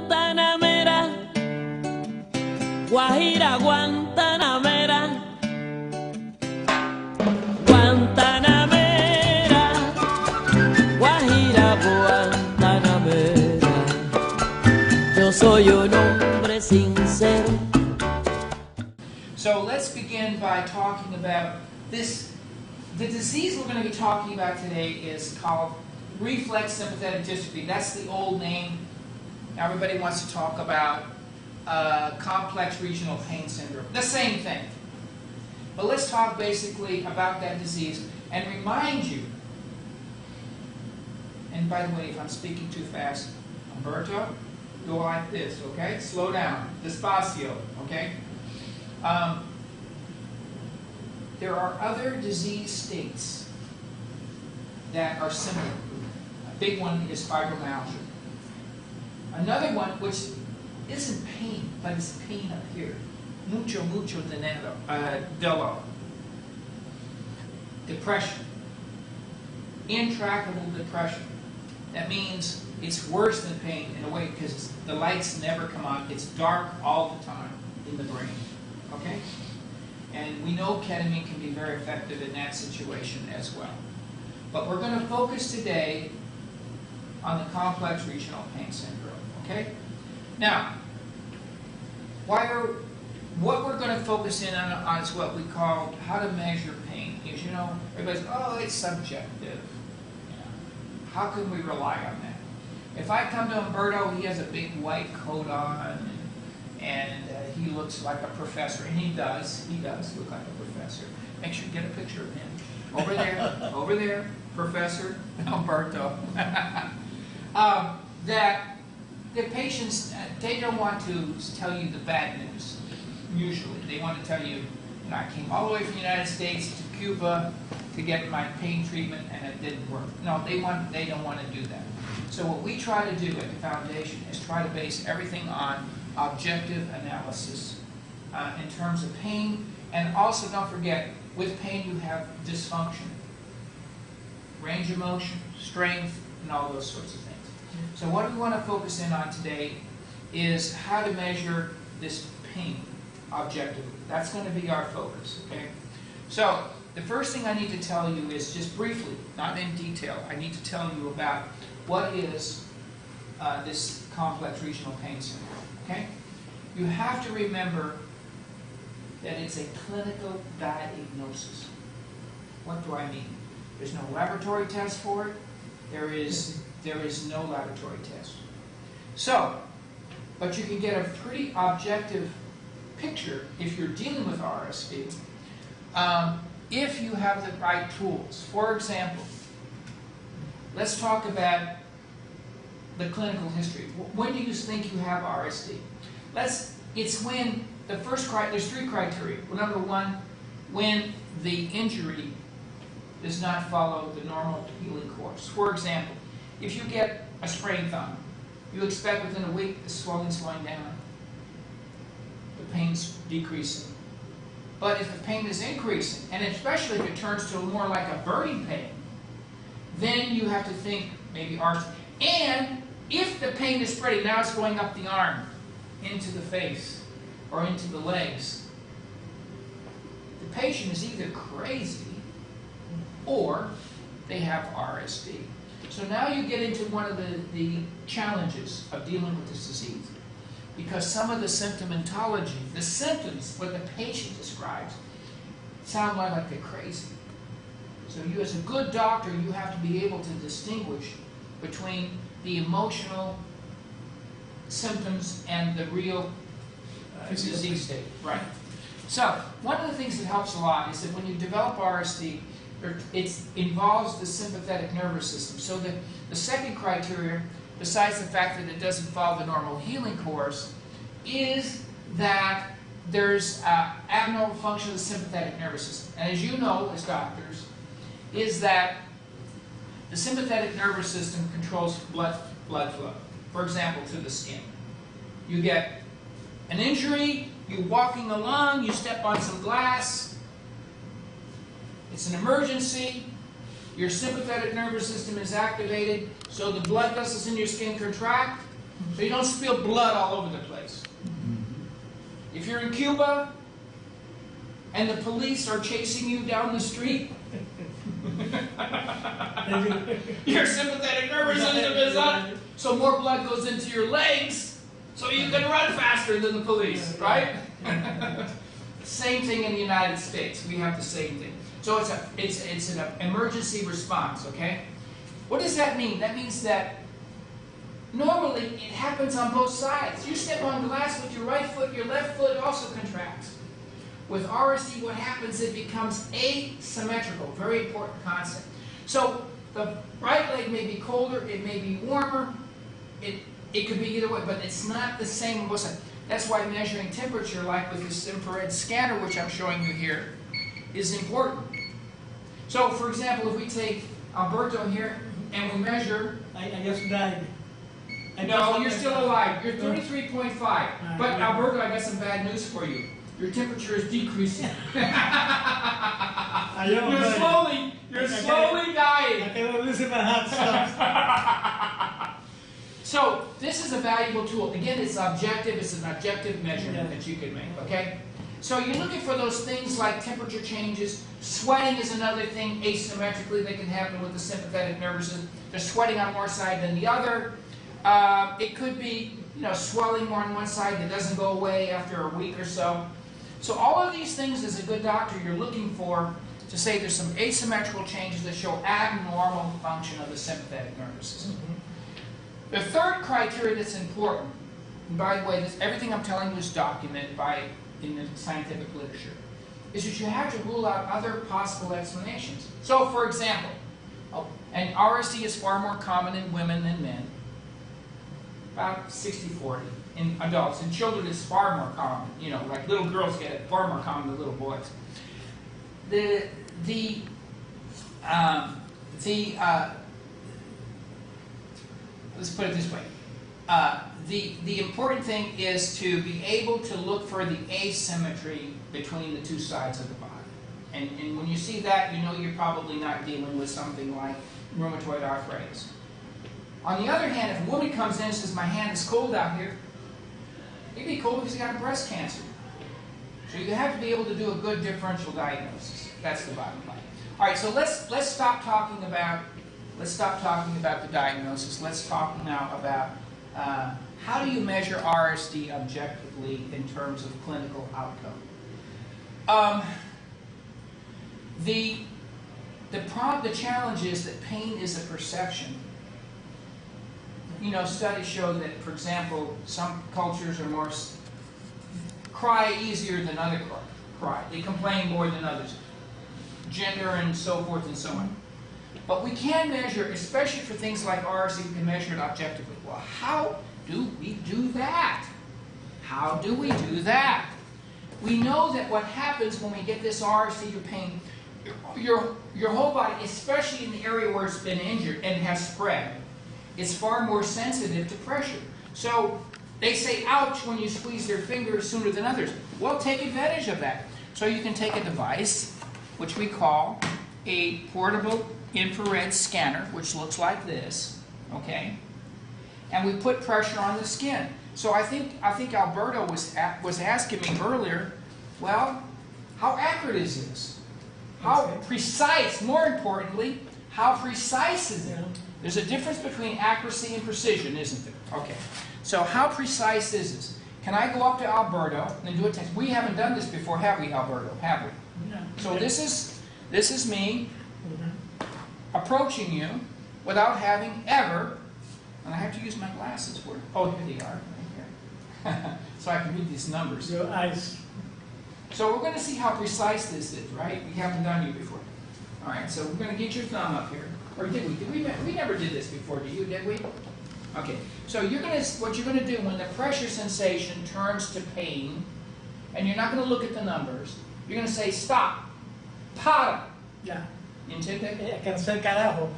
Guantanamera, Guajira Guantanamera, Guantanamera, Guajira Guantanamera. Yo soy un hombre sincero. So let's begin by talking about this. The disease we're going to be talking about today is called reflex sympathetic dystrophy. That's the old name. Everybody wants to talk about complex regional pain syndrome. The same thing. But let's talk basically about that disease and remind you, and by the way, if I'm speaking too fast, Umberto, go like this, okay? Slow down. Despacio, okay? There are other disease states that are similar. A big one is fibromyalgia. Another one, which isn't pain, but it's pain up here. Mucho dolor. Depression. Intractable depression. That means it's worse than pain in a way because the lights never come on. It's dark all the time in the brain. Okay? And we know ketamine can be very effective in that situation as well. But we're going to focus today on the complex regional pain syndrome. Okay? Now, what we're going to focus in on is what we call how to measure pain. Because, you know, everybody's, oh, it's subjective. Yeah. How can we rely on that? If I come to Umberto, he has a big white coat on, and he looks like a professor, and he does look like a professor. Make sure you get a picture of him. Over there, Professor Umberto. That the patients, they don't want to tell you the bad news, usually. They want to tell you, I came all the way from the United States to Cuba to get my pain treatment, and it didn't work. No, they don't want to do that. So what we try to do at the foundation is try to base everything on objective analysis in terms of pain, and also don't forget, with pain you have dysfunction, range of motion, strength, and all those sorts of things. So what we want to focus in on today is how to measure this pain objectively. That's going to be our focus, okay? So the first thing I need to tell you is just briefly, not in detail, I need to tell you about what is this complex regional pain syndrome. Okay? You have to remember that it's a clinical diagnosis. What do I mean? There's no laboratory test for it. There is no laboratory test. So, but you can get a pretty objective picture if you're dealing with RSD if you have the right tools. For example, let's talk about the clinical history. When do you think you have RSD? It's when the first there's three criteria. Well, number one, when the injury does not follow the normal healing course. For example, if you get a sprained thumb, you expect within a week the swelling's going down, the pain's decreasing. But if the pain is increasing, and especially if it turns to more like a burning pain, then you have to think maybe RSD. And if the pain is spreading, now it's going up the arm, into the face, or into the legs, the patient is either crazy or they have RSD. So now you get into one of the challenges of dealing with this disease. Because some of the symptomatology, the symptoms, what the patient describes, sound like they're crazy. So you, as a good doctor, you have to be able to distinguish between the emotional symptoms and the real disease state. Right. So one of the things that helps a lot is that when you develop RSD, it involves the sympathetic nervous system. So the second criteria, besides the fact that it doesn't follow the normal healing course, is that there's abnormal function of the sympathetic nervous system. And as you know, as doctors, is that the sympathetic nervous system controls blood flow. For example, to the skin. You get an injury, you're walking along, you step on some glass, it's an emergency, your sympathetic nervous system is activated, so the blood vessels in your skin contract, so you don't spill blood all over the place. If you're in Cuba and the police are chasing you down the street, your sympathetic nervous system is up, so more blood goes into your legs, so you can run faster than the police, right? Same thing in the United States. We have the same thing. So it's an emergency response, okay? What does that mean? That means that normally it happens on both sides. You step on glass with your right foot, your left foot also contracts. With RSD, what happens, it becomes asymmetrical. Very important concept. So the right leg may be colder, it may be warmer, it could be either way, but it's not the same on both sides. That's why measuring temperature, like with this infrared scanner, which I'm showing you here, is important. So, for example, if we take Alberto here and we measure... I just died. No, you're still alive. You're 33.5. But Alberto, I got some bad news for you. Your temperature is decreasing. You're slowly dying. I cannot listen my heart stops. So this is a valuable tool. Again, it's objective. It's an objective measurement that you can make. Okay. So you're looking for those things like temperature changes. Sweating is another thing asymmetrically that can happen with the sympathetic nervous system. They're sweating on one side than the other. It could be, swelling more on one side that doesn't go away after a week or so. So all of these things, as a good doctor, you're looking for to say there's some asymmetrical changes that show abnormal function of the sympathetic nervous system. The third criteria that's important, and by the way, everything I'm telling you is documented in the scientific literature, is that you have to rule out other possible explanations. So, for example, and RSD is far more common in women than men, about 60-40. In adults. In children, it's far more common. Like little girls get it far more common than little boys. Let's put it this way. The important thing is to be able to look for the asymmetry between the two sides of the body. And when you see that, you know you're probably not dealing with something like rheumatoid arthritis. On the other hand, if a woman comes in and says, my hand is cold out here, it'd be cold because you got breast cancer. So you have to be able to do a good differential diagnosis. That's the bottom line. All right, so let's stop talking about the diagnosis. Let's talk now about how do you measure RSD objectively in terms of clinical outcome. The challenge is that pain is a perception. Studies show that, for example, some cultures are cry easier than other cry. They complain more than others. Gender and so forth and so on. But we can measure, especially for things like RSD, we can measure it objectively. Well, how do we do that? How do we do that? We know that what happens when we get this RSD or pain, your whole body, especially in the area where it's been injured and has spread, is far more sensitive to pressure. So they say ouch when you squeeze their fingers sooner than others. Well, take advantage of that. So you can take a device, which we call a portable infrared scanner, which looks like this, okay? And we put pressure on the skin. So I think Alberto was asking me earlier, well, how accurate is this? How precise, more importantly, how precise is it? There's a difference between accuracy and precision, isn't there? Okay. So how precise is this? Can I go up to Alberto and do a test? We haven't done this before, have we, Alberto? Have we? No. So this is me approaching you without having ever, and I have to use my glasses for it. Oh, here they are, right here. So I can read these numbers. Your eyes. So we're going to see how precise this is, right? We haven't done you before. All right, so we're going to get your thumb up here. Or did we? We never did this before, did we? Okay, so what you're going to do when the pressure sensation turns to pain, and you're not going to look at the numbers, you're going to say, stop, para. Yeah. ¿Entiende? Cancel carajo.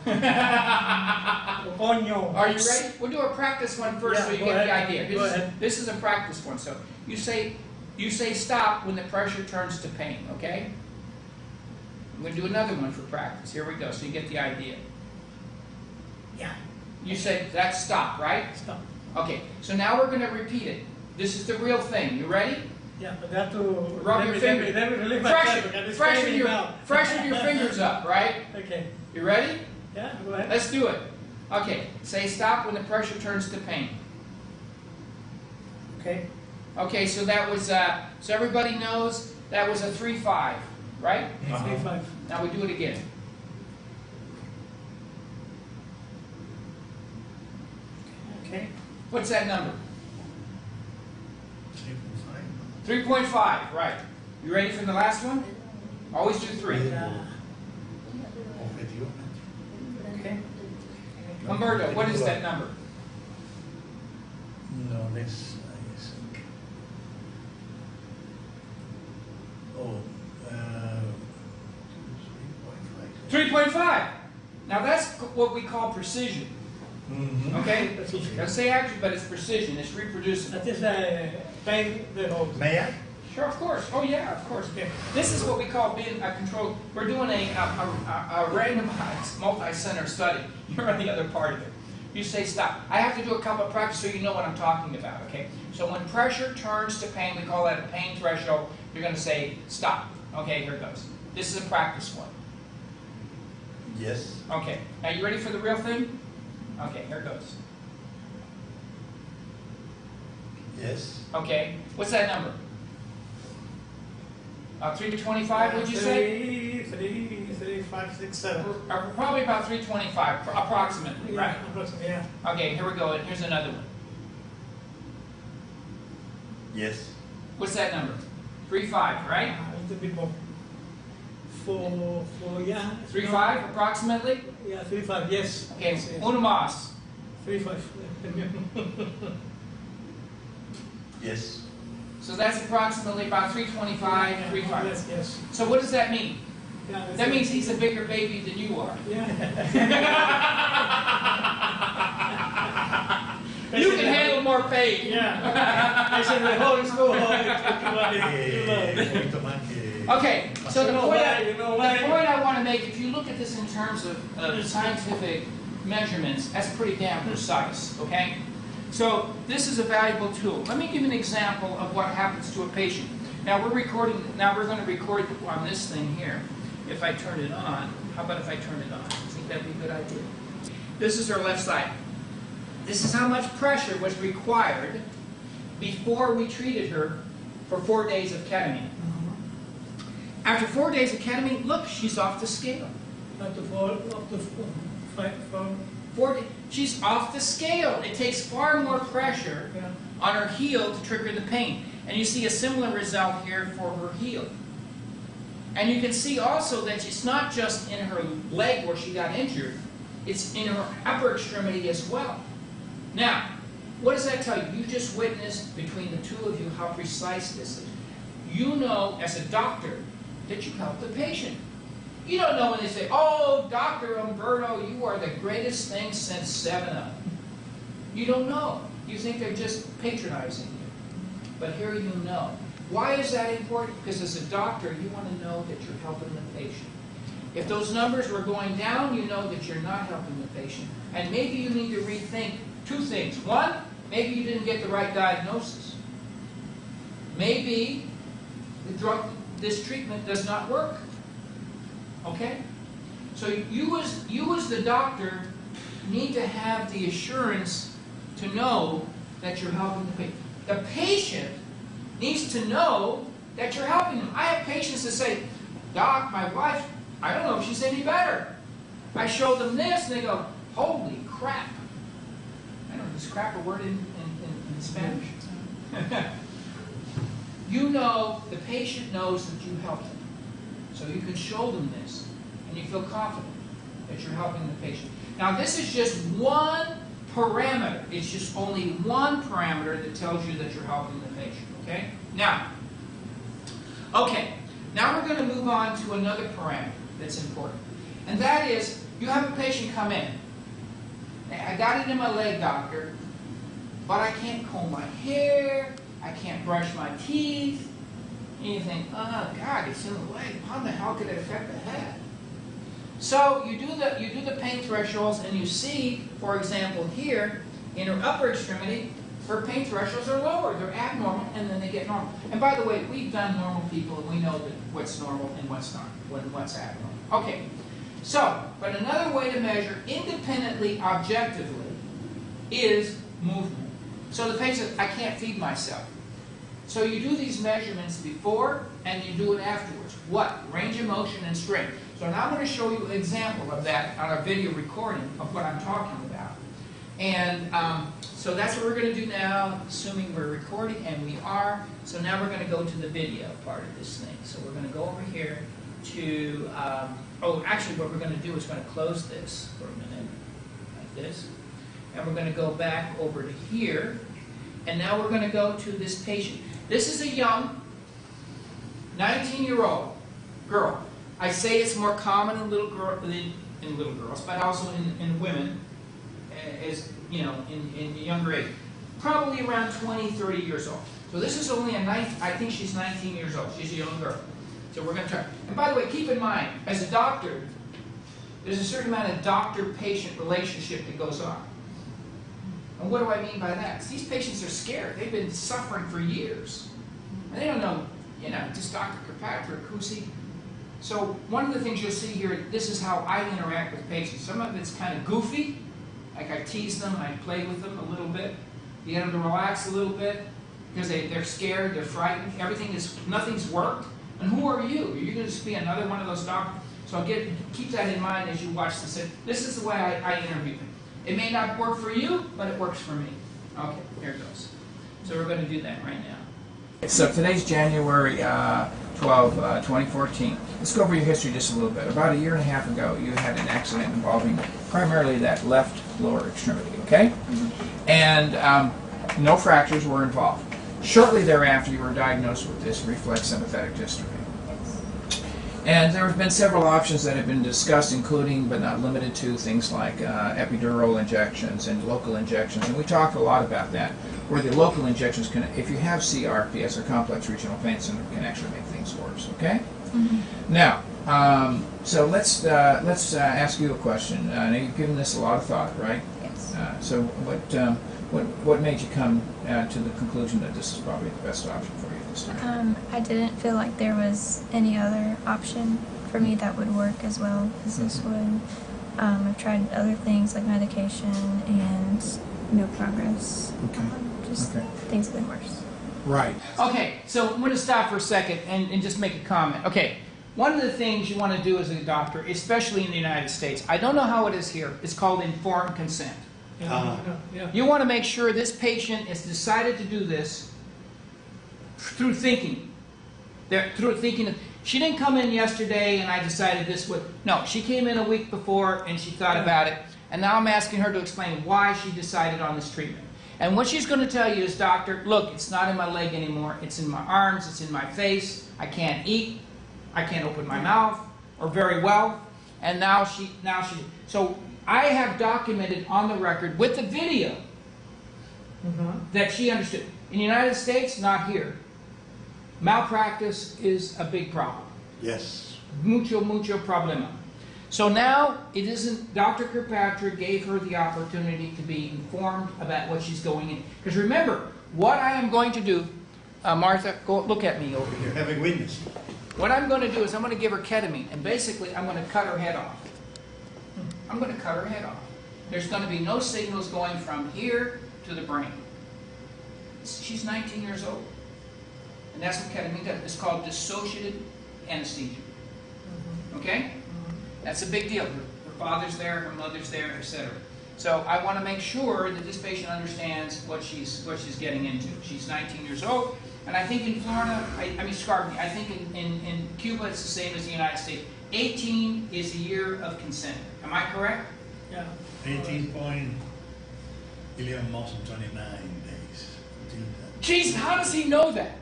Coño. Are you ready? We'll do a practice one first so you get the idea. Go ahead. This is a practice one. So you say stop when the pressure turns to pain, okay? I'm going to do another one for practice. Here we go, so you get the idea. Yeah. You say, that's stop, right? Stop. Okay, so now we're going to repeat it. This is the real thing. You ready? Yeah, but that to Rub your fingers. Let me relieve myself because it's raining now. Freshen your fingers up, right? Okay. You ready? Yeah, go ahead. Let's do it. Okay, say stop when the pressure turns to pain. Okay. Okay, so that was, so everybody knows that was a 3-5, right? 3-5. Now we do it again. Okay. What's that number? 3.5, right. You ready for the last one? Always do 3. Okay. Humberto, what is that number? No, let's. Oh, 3.5. 3.5. Now that's what we call precision. Mm-hmm. Okay? Now say accurate, but it's precision. It's reproducible. That is pain the hole. May I? Sure, of course. Oh yeah, of course. Okay. This is what we call being a control. We're doing a randomized, multi-center study. You're on the other part of it. You say stop. I have to do a couple of practice so you know what I'm talking about, okay? So when pressure turns to pain, we call that a pain threshold. You're going to say stop. Okay, here it goes. This is a practice one. Yes. Okay, now you ready for the real thing? Okay, here it goes. Yes. Okay, what's that number? 3 to 25, would you say? 3, 5, 6, 7. Probably about 325, approximately, Yeah, right? approximately, yeah. Okay, here we go, and here's another one. Yes. What's that number? 3.5, right? A little bit more. 4, yeah. 3.5, approximately? Yeah, 3-5, yes. Okay, Yes, yes. uno más. 3-5. Yes. So that's approximately about 325, 3.5. Yes, yes. So what does that mean? Yeah, that's That it. means he's a bigger baby than you are. Yeah. You can handle more pain. Yeah. I said the whole school. Okay, so the You know point, why, you know the why? point I want to make, if you look at this in terms of scientific measurements, that's pretty damn precise, okay? So this is a valuable tool. Let me give you an example of what happens to a patient. Now we're going to record on this thing here. If I turn it on, how about if I turn it on? I think that'd be a good idea. This is our left side. This is how much pressure was required before we treated her for 4 days of ketamine. After 4 days of ketamine, look, she's off the scale. Up to 5, 4. She's off the scale. It takes far more pressure Yeah. on her heel to trigger the pain. And you see a similar result here for her heel. And you can see also that it's not just in her leg where she got injured, it's in her upper extremity as well. Now, what does that tell you? You just witnessed between the two of you how precise this is. You know, as a doctor, that you helped the patient. You don't know when they say, oh, Dr. Umberto, you are the greatest thing since 7-Up. You don't know. You think they're just patronizing you. But here you know. Why is that important? Because as a doctor, you want to know that you're helping the patient. If those numbers were going down, you know that you're not helping the patient. And maybe you need to rethink 2 things. One, maybe you didn't get the right diagnosis. Maybe this treatment does not work. Okay? So you as the doctor need to have the assurance to know that you're helping the patient. The patient needs to know that you're helping them. I have patients that say, Doc, my wife, I don't know if she's any better. I show them this, and they go, holy crap. I don't know, is crap a word in Spanish? You know, the patient knows that you helped them. So you can show them this, and you feel confident that you're helping the patient. Now this is just one parameter. It's just only one parameter that tells you that you're helping the patient, okay? Now we're going to move on to another parameter that's important. And that is, you have a patient come in. I got it in my leg, doctor, but I can't comb my hair, I can't brush my teeth. And you think, oh God, it's in the leg. How the hell could it affect the head? So you do the pain thresholds, and you see, for example, here, In her upper extremity, her pain thresholds are lower. They're abnormal, and then they get normal. And by the way, we've done normal people, and we know that what's normal and what's not, what's abnormal. Okay, so, but another way to measure independently, objectively, is movement. So the patient, I can't feed myself. So you do these measurements before, and you do it afterwards. What? Range of motion and strength. So now I'm going to show you an example of that on a video recording of what I'm talking about. And so that's what we're going to do now, assuming we're recording, and we are. So now we're going to go to the video part of this thing. So we're going to go over here to, oh, actually what we're going to do is going to close this for a minute, like this. And we're going to go back over to here. And now we're going to go to this patient. This is a young 19-year-old girl. I say it's more common in little girls, but also in women, as you know, in younger age. Probably around 20, 30 years old. So this is only I think she's 19 years old. She's a young girl. So we're going to try. And by the way, keep in mind, as a doctor, there's a certain amount of doctor-patient relationship that goes on. And what do I mean by that? These patients are scared. They've been suffering for years. And they don't know, you know, just Dr. Kirkpatrick, who's he? So one of the things you'll see here, this is how I interact with patients. Some of it's kind of goofy, like I tease them, I play with them a little bit. You get them to relax a little bit, because they're scared, they're frightened, nothing's worked. And who are you? You're going to just be another one of those doctors. So keep that in mind as you watch this. This is the way I interview them. It may not work for you, but it works for me. Okay, here it goes. So we're going to do that right now. So today's January 12, 2014. Let's go over your history just a little bit. About a year and a half ago, you had an accident involving primarily that left lower extremity, okay? Mm-hmm. And no fractures were involved. Shortly thereafter, you were diagnosed with this reflex sympathetic dystrophy. And there have been several options that have been discussed, including but not limited to things like epidural injections and local injections. And we talked a lot about that, where the local injections can, if you have CRPS or complex regional pain syndrome, can actually make things worse. Okay. Mm-hmm. Now, so let's ask you a question. Now you've given this a lot of thought, right? Yes. So what made you come to the conclusion that this is probably the best option for you this time? I didn't feel like there was any other option for me that would work as well as this would. I've tried other things like medication and no progress. Okay. Things have been worse. Right. Okay, so I'm going to stop for a second and just make a comment. Okay, one of the things you want to do as a doctor, especially in the United States, I don't know how it is here, it's called informed consent. Yeah. You want to make sure this patient has decided to do this through thinking. She didn't come in yesterday and I decided this would. No, she came in a week before and she thought about it. And now I'm asking her to explain why she decided on this treatment. And what she's going to tell you is, doctor, look, it's not in my leg anymore. It's in my arms. It's in my face. I can't eat. I can't open my mouth, or very well. And now she. So I have documented on the record with the video that she understood. In the United States, not here. Malpractice is a big problem. Yes. Mucho problema. So now, it isn't, Dr. Kirkpatrick gave her the opportunity to be informed about what she's going in. Because remember, what I am going to do, Martha, go look at me over here. Having witnessed. What I'm going to do is I'm going to give her ketamine, and basically I'm going to cut her head off. I'm going to cut her head off. There's going to be no signals going from here to the brain. She's 19 years old. And that's what ketamine does. It's called dissociative anesthesia. Okay? That's a big deal. Her father's there, her mother's there, etc. So I want to make sure that this patient understands what she's getting into. She's 19 years old, and I think in Florida, I think in Cuba it's the same as the United States. 18 is the year of consent. Am I correct? Yeah. 18.11 months and 29 days. Jeez, how does he know that?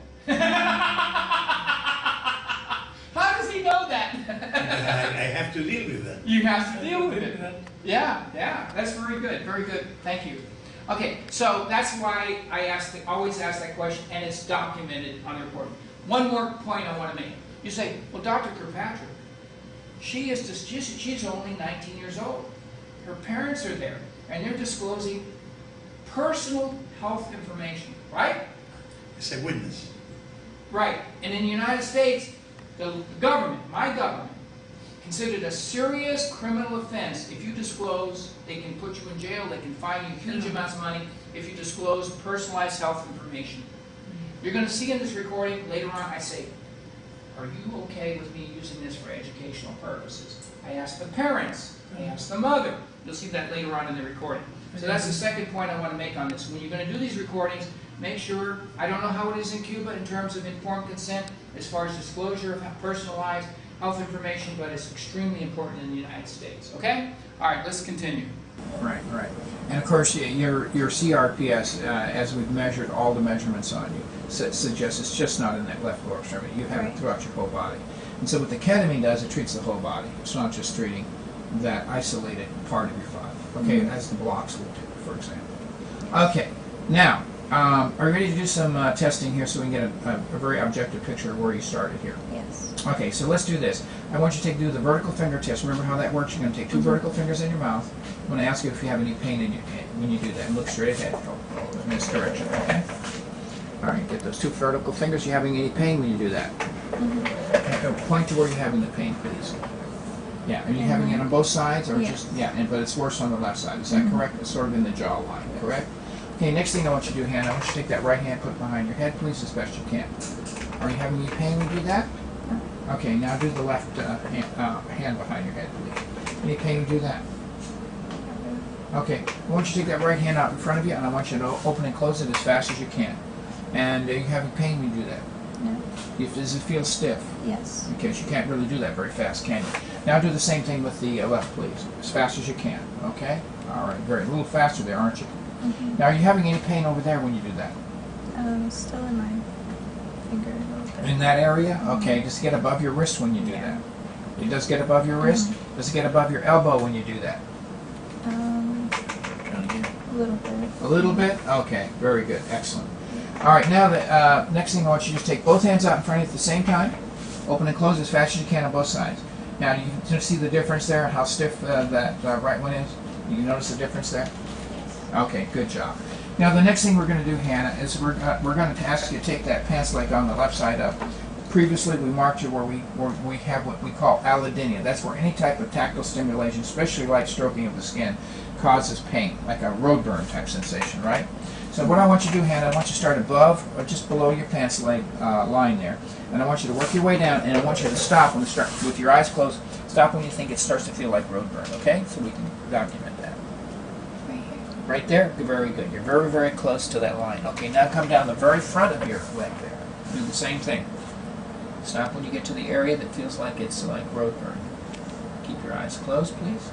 How does he know that? I have to deal with that. You have to deal with it. Yeah, that's very good, very good. Thank you. Okay, so that's why I always ask that question, and it's documented on the report. One more point I want to make. You say, well, Dr. Kirkpatrick, she's only 19 years old. Her parents are there, and they're disclosing personal health information, right? It's a witness. Right. And in the United States, the government, my government, considered a serious criminal offense if you disclose. They can put you in jail, they can fine you huge amounts of money if you disclose personalized health information. You're going to see in this recording later on, I say, are you okay with me using this for educational purposes? I ask the parents, I ask the mother. You'll see that later on in the recording. So that's the second point I want to make on this. When you're going to do these recordings, make sure, I don't know how it is in Cuba in terms of informed consent as far as disclosure of personalized health information, but it's extremely important in the United States. Okay? All right, let's continue. Right, right. And of course, your CRPS, as we've measured all the measurements on you, suggests it's just not in that left lower extremity. You have it throughout your whole body. And so what the ketamine does, it treats the whole body. It's not just treating that isolated part of your body. Okay, as the blocks would do, for example. Okay, now, are you ready to do some testing here so we can get a very objective picture of where you started here? Yes. Okay, so let's do this. I want you to do the vertical finger test. Remember how that works? You're going to take two vertical fingers in your mouth. I'm going to ask you if you have any pain in your hand when you do that. And look straight ahead. Go in this direction, okay? All right, get those two vertical fingers. You having any pain when you do that? Okay, point to where you're having the pain, please. Yeah, are you having it on both sides or just, but it's worse on the left side. Is that correct? It's sort of in the jawline, correct? Okay, next thing I want you to do, Hannah, I want you to take that right hand, put it behind your head, please, as best you can. Are you having any pain when you do that? Okay, now do the left hand behind your head, please. Any pain when you do that? Okay, I want you to take that right hand out in front of you, and I want you to open and close it as fast as you can. And are you having pain when you do that? No. Does it feel stiff? Yes. Because you can't really do that very fast, can you? Now do the same thing with the left, please, as fast as you can, okay? All right, a little faster there, aren't you? Now, are you having any pain over there when you do that? Still in my finger a little bit. In that area? Okay, just get above your wrist when you do that. It does get above your wrist? Does it get above your elbow when you do that? A little bit. A little bit? Okay, very good, excellent. All right, now the next thing I want you to just take both hands out in front of you at the same time. Open and close as fast as you can on both sides. Now, you can see the difference there, how stiff that right one is? You notice the difference there? Okay, good job. Now the next thing we're going to do, Hannah, is we're going to ask you to take that pants leg on the left side up. Previously, we marked you where we have what we call allodynia. That's where any type of tactile stimulation, especially light stroking of the skin, causes pain, like a road burn type sensation, right? So what I want you to do, Hannah, I want you to start above or just below your pants leg line there, and I want you to work your way down, and I want you to stop when you start with your eyes closed. Stop when you think it starts to feel like road burn, okay? So we can document that. Right there? Very good. You're very, very close to that line. Okay, now come down the very front of your leg there. Do the same thing. Stop when you get to the area that feels like it's like road burn. Keep your eyes closed, please.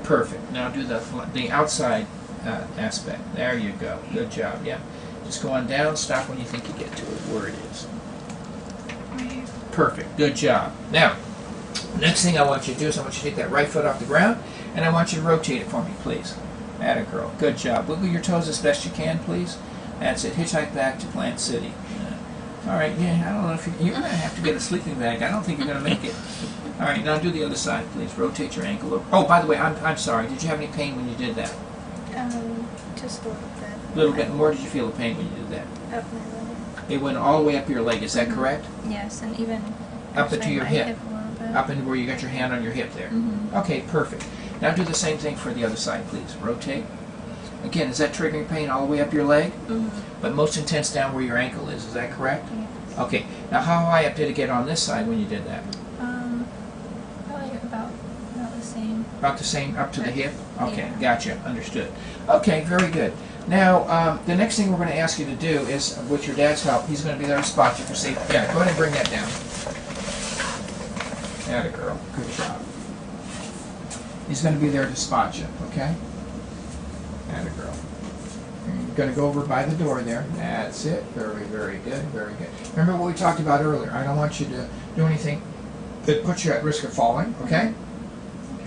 Perfect. Now do the outside aspect. There you go. Good job. Yeah. Just go on down. Stop when you think you get to it, where it is. Perfect. Good job. Now, next thing I want you to do is I want you to take that right foot off the ground, and I want you to rotate it for me, please. Atta girl. Good job. Wiggle your toes as best you can, please. That's it. Hitchhike back to Plant City. All right. Yeah, I don't know if you're going to have to get a sleeping bag. I don't think you're going to make it. All right. Now do the other side, please. Rotate your ankle over. Oh, by the way, I'm sorry. Did you have any pain when you did that? Just a little bit. A little bit. And where did you feel the pain when you did that? Up my leg. It went all the way up your leg. Is that correct? Yes, and even Up into your my hip. a little bit. Up into where you got your hand on your hip there. Okay, perfect. Now do the same thing for the other side, please. Rotate. Again, is that triggering pain all the way up your leg? But most intense down where your ankle is that correct? Yes. Okay. Now how high up did it get on this side when you did that? Probably about the same. About the same, up to the hip? Okay, Yeah. gotcha, understood. Okay, very good. Now, the next thing we're going to ask you to do is, with your dad's help, he's going to be there to spot you for safety. Yeah, go ahead and bring that down. Atta girl, good job. He's going to be there to spot you, okay? Atta girl. You're going to go over by the door there. That's it. Very, very good, very good. Remember what we talked about earlier. I don't want you to do anything that puts you at risk of falling, okay?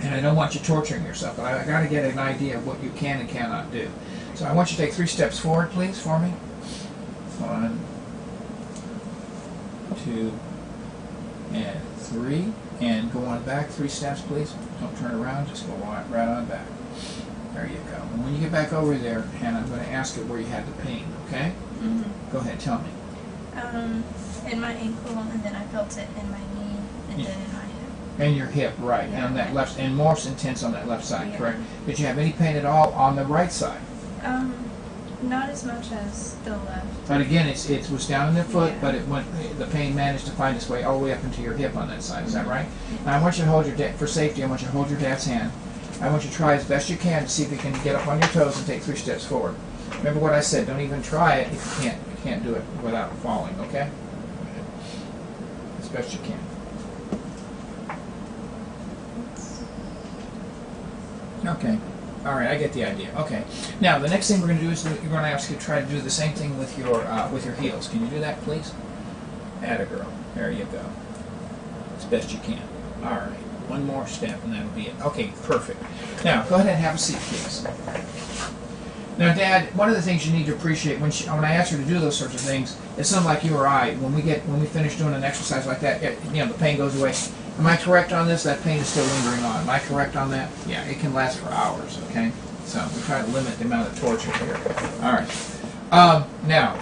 And I don't want you torturing yourself, but I got to get an idea of what you can and cannot do. So I want you to take 3 steps forward, please, for me. 1, 2, and 3. And go on back 3 steps, please. Don't turn around, just go on, right on back. There you go. And when you get back over there, Hannah, I'm going to ask you where you had the pain, okay? Go ahead, tell me. In my ankle, and then I felt it in my knee, and Yeah. then in my hip. And your hip, right, Yeah. and that left, and most intense on that left side, Yeah. correct? Did you have any pain at all on the right side? Not as much as the left. But again, it was down in the foot, Yeah. but it went. The pain managed to find its way all the way up into your hip on that side. Is that right? Now I want you to hold your for safety. I want you to hold your dad's hand. I want you to try as best you can to see if you can get up on your toes and take 3 steps forward. Remember what I said. Don't even try it if you can't. You can't do it without falling. Okay? As best you can. Okay. All right, I get the idea. Okay. Now the next thing we're going to do is you're going to ask you to try to do the same thing with your heels. Can you do that, please? Atta girl. There you go. As best you can. All right. One more step and that'll be it. Okay, perfect. Now go ahead and have a seat, please. Now, Dad, one of the things you need to appreciate when I ask her to do those sorts of things, it's something like you or I. When we finish doing an exercise like that, the pain goes away. Am I correct on this? That pain is still lingering on. Am I correct on that? Yeah, it can last for hours, okay? So we try to limit the amount of torture here. All right. Now,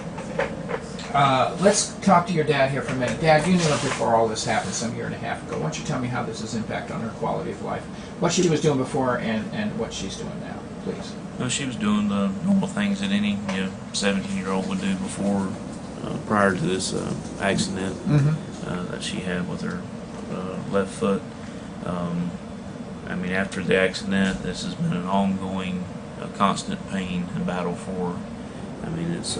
let's talk to your dad here for a minute. Dad, you knew it before all this happened some year and a half ago. Why don't you tell me how this has impacted on her quality of life? What she was doing before and what she's doing now, please. Well, she was doing the normal things that any 17-year-old would do before, prior to this accident that she had with her left foot. I mean, after the accident, this has been an ongoing, constant pain and battle for her. I mean, it's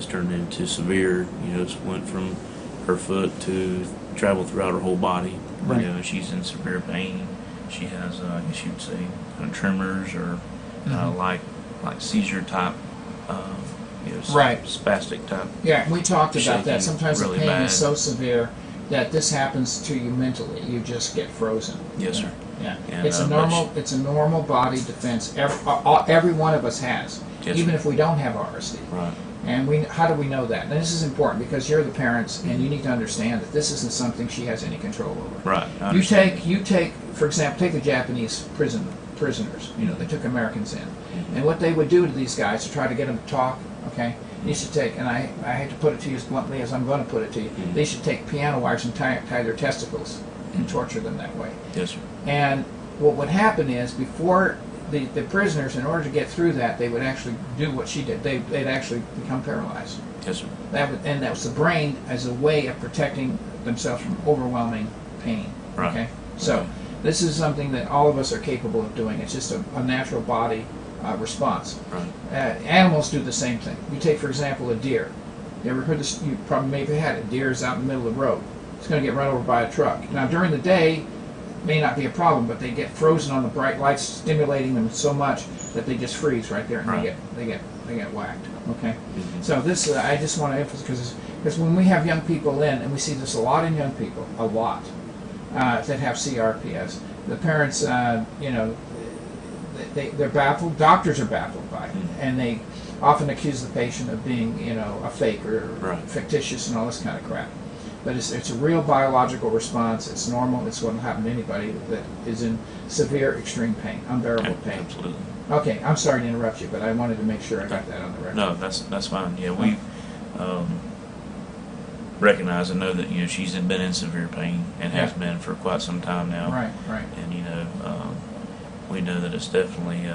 turned into severe. It's went from her foot to travel throughout her whole body. Right. She's in severe pain. She has, I guess you'd say, tremors or like seizure type, Right. spastic type. Yeah, we talked about that. Shaking Sometimes really the pain bad. is so severe that this happens to you mentally. You just get frozen. Yes, sir. Yeah, And, it's a but it's a normal body defense. Every one of us has, Yes, even sir. if we don't have RSD. Right. And how do we know that? And this is important because you're the parents, and you need to understand that this isn't something she has any control over. Right. I You understand. take, for example, take the Japanese prisoners. They took Americans in, and what they would do to these guys to try to get them to talk. Okay, they should take, and I hate to put it to you as bluntly as I'm going to put it to you. They should take piano wires and tie their testicles and torture them that way. Yes, sir. And what would happen is, before the prisoners, in order to get through that, they would actually do what she did. They'd actually become paralyzed. Yes, sir. And that was the brain as a way of protecting themselves from overwhelming pain. Right. Okay. So this is something that all of us are capable of doing. It's just a natural body response. Right. Animals do the same thing. You take, for example, a deer. You ever heard this? You probably maybe had it. Deer is out in the middle of the road. It's going to get run over by a truck. Now, during the day, may not be a problem, but they get frozen on the bright lights, stimulating them so much that they just freeze right there, and Right. they get whacked. Okay. So this, I just want to emphasize, because when we have young people in, and we see this a lot in young people, a lot that have CRPS, the parents, they're baffled. Doctors are baffled by it, and they often accuse the patient of being, a fake or Right. fictitious and all this kind of crap. But it's a real biological response. It's normal. It's what will happen to anybody that is in severe, extreme pain, unbearable pain. Absolutely. Okay, I'm sorry to interrupt you, but I wanted to make sure I got that on the record. No, that's fine. Yeah, we recognize and know that she's been in severe pain and has Yeah. been for quite some time now. Right. And we know that it's definitely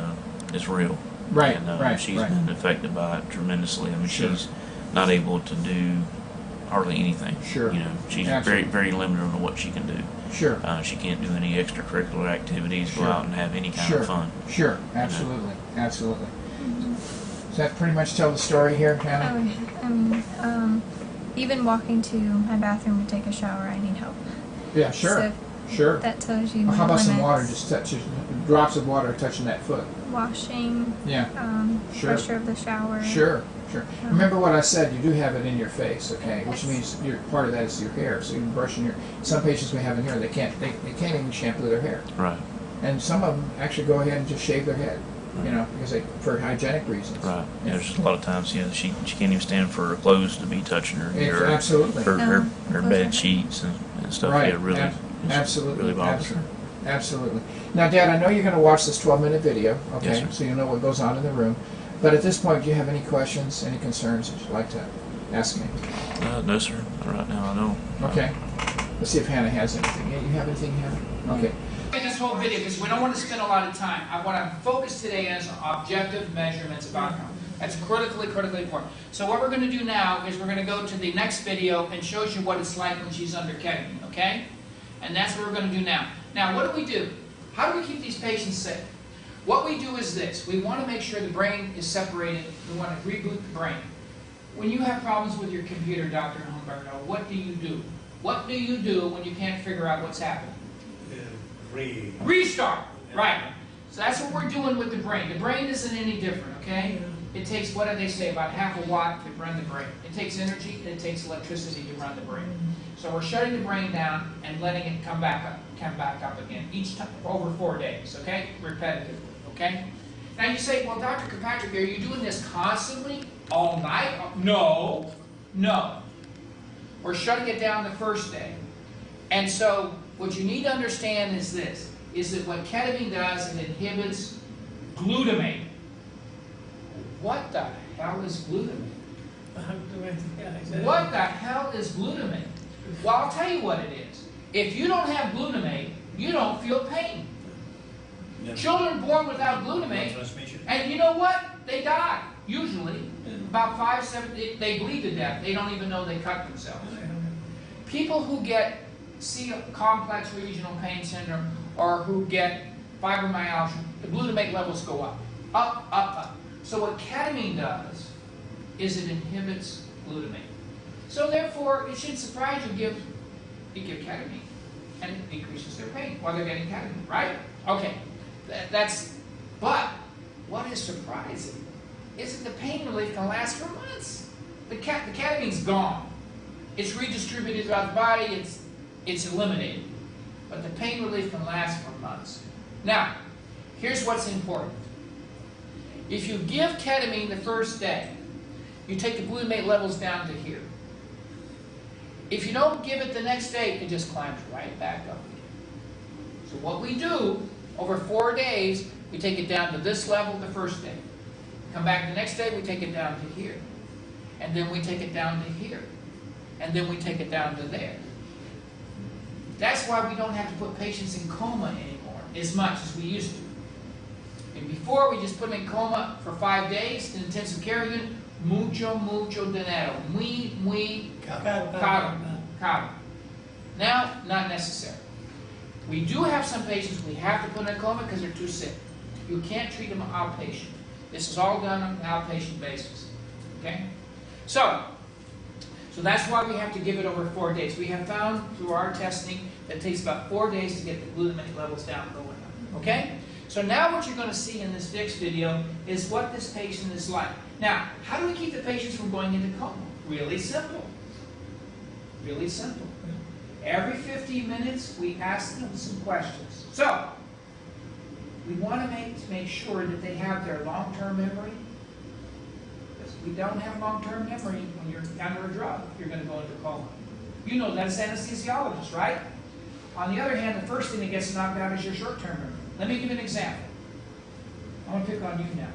it's real. Right, And right, she's right. been affected by it tremendously. I mean, Sure. she's not able to do hardly anything. Sure. She's Absolutely. very limited on what she can do. Sure. She can't do any extracurricular activities, Sure. go out and have any kind Sure. of fun. Sure. Absolutely. Absolutely. Does that pretty much tell the story here, Hannah? Oh, yeah. I mean, even walking to my bathroom to take a shower, I need help. Yeah. Sure. So Sure. that tells you Well, my how about some limits. water? Just touch drops of water touching that foot. Washing, Yeah. pressure of the shower. Sure. Remember what I said. You do have it in your face, okay? Which means part of that is your hair. So you're brushing your. Some patients we have in here, they can't even shampoo their hair, Right. and some of them actually go ahead and just shave their head, because for hygienic reasons. Right. Yeah, there's a lot of times, she can't even stand for her clothes to be touching her. It's Her, absolutely. her Clothes bed are- sheets and stuff. Right. Yeah, really. Absolutely. Really bothers her. Absolutely. Now, Dad, I know you're going to watch this 12-minute video, okay? Yes, sir. So you know what goes on in the room. But at this point, do you have any questions, any concerns that you'd like to ask me? No, sir. Not right now, I know. Okay. Let's see if Hannah has anything. Yeah, you have anything, Hannah? Okay. This whole video, because we don't want to spend a lot of time. What I'm focused today is objective measurements of outcome. That's critically important. So what we're going to do now is we're going to go to the next video and shows you what it's like when she's under ketamine, okay? And that's what we're going to do now. Now, what do? How do we keep these patients safe? What we do is this. We want to make sure the brain is separated. We want to reboot the brain. When you have problems with your computer, Dr. Humberto, what do you do? What do you do when you can't figure out what's happening? Restart. Right. So that's what we're doing with the brain. The brain isn't any different, okay? It takes, what do they say, about half a watt to run the brain. It takes energy and it takes electricity to run the brain. So we're shutting the brain down and letting it come back up again, each time, over 4 days, okay? Repetitively, okay? Now you say, well, Dr. Kirkpatrick, are you doing this constantly, all night? No. We're shutting it down the first day. And so what you need to understand is this, is that what ketamine does, it inhibits glutamate. What the hell is glutamate? What the hell is glutamate? Well, I'll tell you what it is. If you don't have glutamate, you don't feel pain. Yeah. Children born without glutamate, and you know what? They die, usually. About 5, 7, they bleed to death. They don't even know they cut themselves. People who get complex regional pain syndrome or who get fibromyalgia, the glutamate levels go up. So what ketamine does is it inhibits glutamate. So therefore, it should surprise you you give ketamine, and it decreases their pain while they're getting ketamine, right? Okay, but what is surprising is that the pain relief can last for months. The ketamine's gone. It's redistributed throughout the body, it's eliminated. But the pain relief can last for months. Now, here's what's important. If you give ketamine the first day, you take the glutamate levels down to here. If you don't give it the next day, it just climbs right back up again. So what we do, over 4 days, we take it down to this level the first day. Come back the next day, we take it down to here. And then we take it down to here. And then we take it down to there. That's why we don't have to put patients in coma anymore as much as we used to. And before, we just put them in coma for 5 days in intensive care unit. Mucho dinero. Muy caro. Now, not necessary. We do have some patients we have to put in a coma because they're too sick. You can't treat them outpatient. This is all done on an outpatient basis. Okay? So that's why we have to give it over 4 days. We have found through our testing that it takes about 4 days to get the glutamate levels down low enough. Okay? So now what you're going to see in this next video is what this patient is like. Now, how do we keep the patients from going into coma? Really simple. Really simple. Every 15 minutes, we ask them some questions. So, we want to make sure that they have their long-term memory. Because if we don't have long-term memory when you're under a drug, you're going to go into coma. You know that as anesthesiologists, right? On the other hand, the first thing that gets knocked out is your short-term memory. Let me give you an example. I want to pick on you now.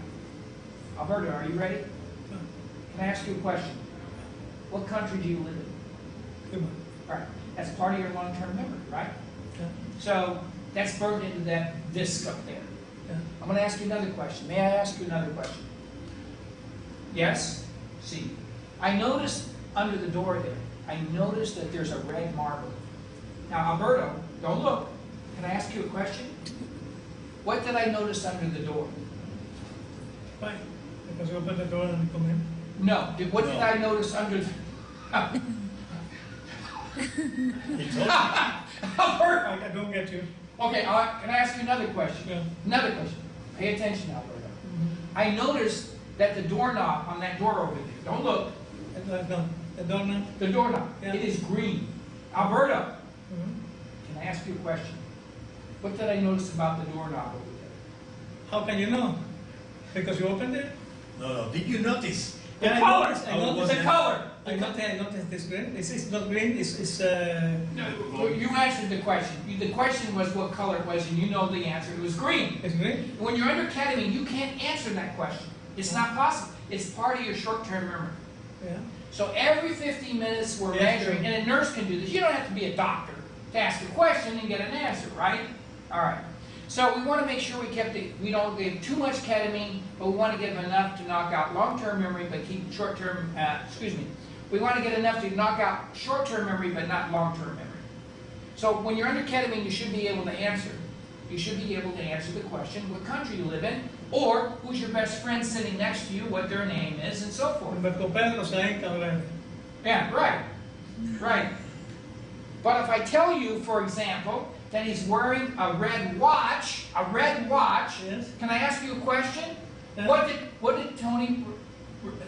Alberto, are you ready? Can I ask you a question? What country do you live in? Cuba. All right. That's part of your long-term memory, right? Yeah. So that's burned into that disc up there. Yeah. I'm going to ask you another question. May I ask you another question? Yes? See. I noticed under the door there, I noticed that there's a red marble. Now, Alberto, don't look. Can I ask you a question? What did I notice under the door? Why? Because you open the door and come in. No. What did I notice under the... He told me. Alberto! I don't get you. Okay, can I ask you another question? Yeah. Another question. Pay attention, Alberto. I noticed that the doorknob on that door over there, don't look, The doorknob. the doorknob, Yeah. it is green. Alberto, Mm-hmm. can I ask you a question? What did I notice about the doorknob over there? How can you know? Because you opened it? No. Did you notice The Yeah, color. I noticed, The color. I noticed this green. It's not green. It's No, you answered the question. The question was what color it was, and you know the answer. It was green. it's green. When you're under ketamine, you can't answer that question. It's not possible. It's part of your short-term memory. Yeah. So every 15 minutes we're Yeah, measuring, sure. and a nurse can do this. You don't have to be a doctor to ask a question and get an answer, right? All right. So we want to make sure we don't give too much ketamine, but we want to give enough to knock out long-term memory, but keep short-term, we want to get enough to knock out short-term memory, but not long-term memory. So when you're under ketamine, you should be able to answer. You should be able to answer the question, what country you live in, or who's your best friend sitting next to you, what their name is, and so forth. Humberto Pedro Sainz Cabrera. Yeah, right. Right. But if I tell you, for example, that he's wearing a red watch, Yes. can I ask you a question? Yeah. What did Tony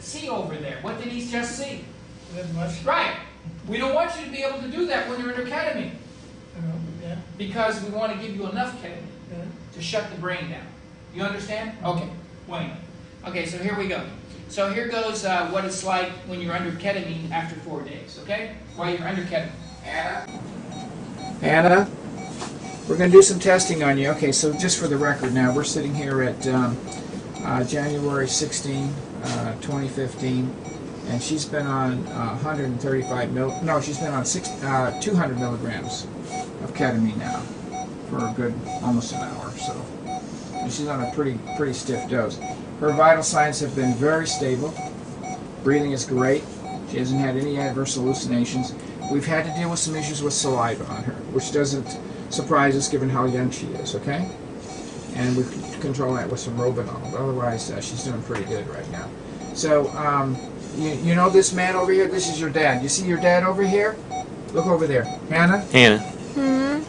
see over there? What did he just see? Red watch. Right. We don't want you to be able to do that when you're under ketamine, Yeah. because we want to give you enough ketamine Yeah. to shut the brain down. You understand? Okay. Wait. Okay, so here we go. So here goes what it's like when you're under ketamine after 4 days, okay? While you're under ketamine. Anna, we're going to do some testing on you. Okay, so just for the record now, we're sitting here at January 16, 2015, and she's been on 200 milligrams of ketamine now for a good almost an hour. So and she's on a pretty stiff dose. Her vital signs have been very stable. Breathing is great. She hasn't had any adverse hallucinations. We've had to deal with some issues with saliva on her, which doesn't surprise us given how young she is, okay? And we control that with some Robenol. But otherwise, she's doing pretty good right now. So, you know this man over here? This is your dad. You see your dad over here? Look over there. Hannah?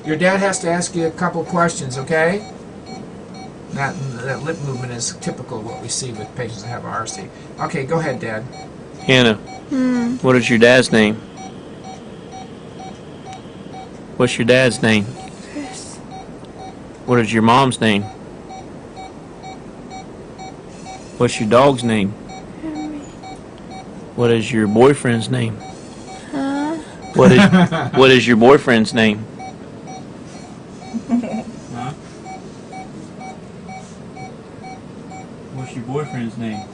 Your dad has to ask you a couple questions, okay? That lip movement is typical of what we see with patients that have RSD. Okay, go ahead, Dad. Hannah, what is your dad's name? What's your dad's name? Chris. What is your mom's name? What's your dog's name? Henry. What is your boyfriend's name? Huh? What is your boyfriend's name? Huh? What's your boyfriend's name?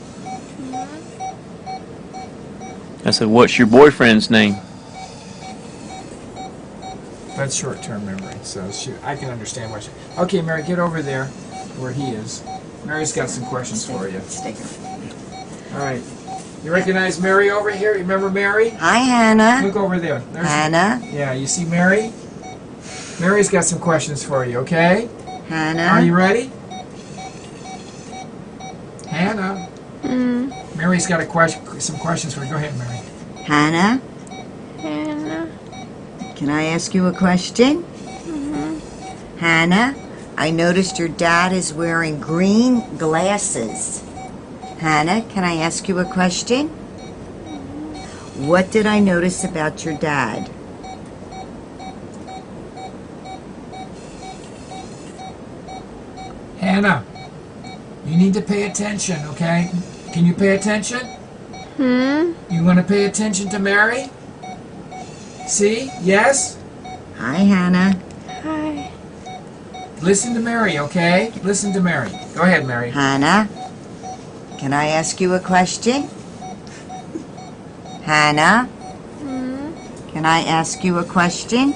I said, what's your boyfriend's name? That's short-term memory, so I can understand why she... Okay, Mary, get over there where he is. Mary's got some questions for you. Sticker. All right. You recognize Mary over here? You remember Mary? Hi, Hannah. Look over there. There's Hannah. Yeah, you see Mary? Mary's got some questions for you, okay? Hannah. Are you ready? Hannah. Mary's got some questions for you. Go ahead, Mary. Hannah, Hannah. can I ask you a question? Hannah, I noticed your dad is wearing green glasses. Hannah, can I ask you a question? What did I notice about your dad? Hannah, you need to pay attention, okay? Can you pay attention? You want to pay attention to Mary? See? Yes? Hi, Hannah. Hi. Listen to Mary, okay? Listen to Mary. Go ahead, Mary. Hannah, can I ask you a question? Hannah, can I ask you a question?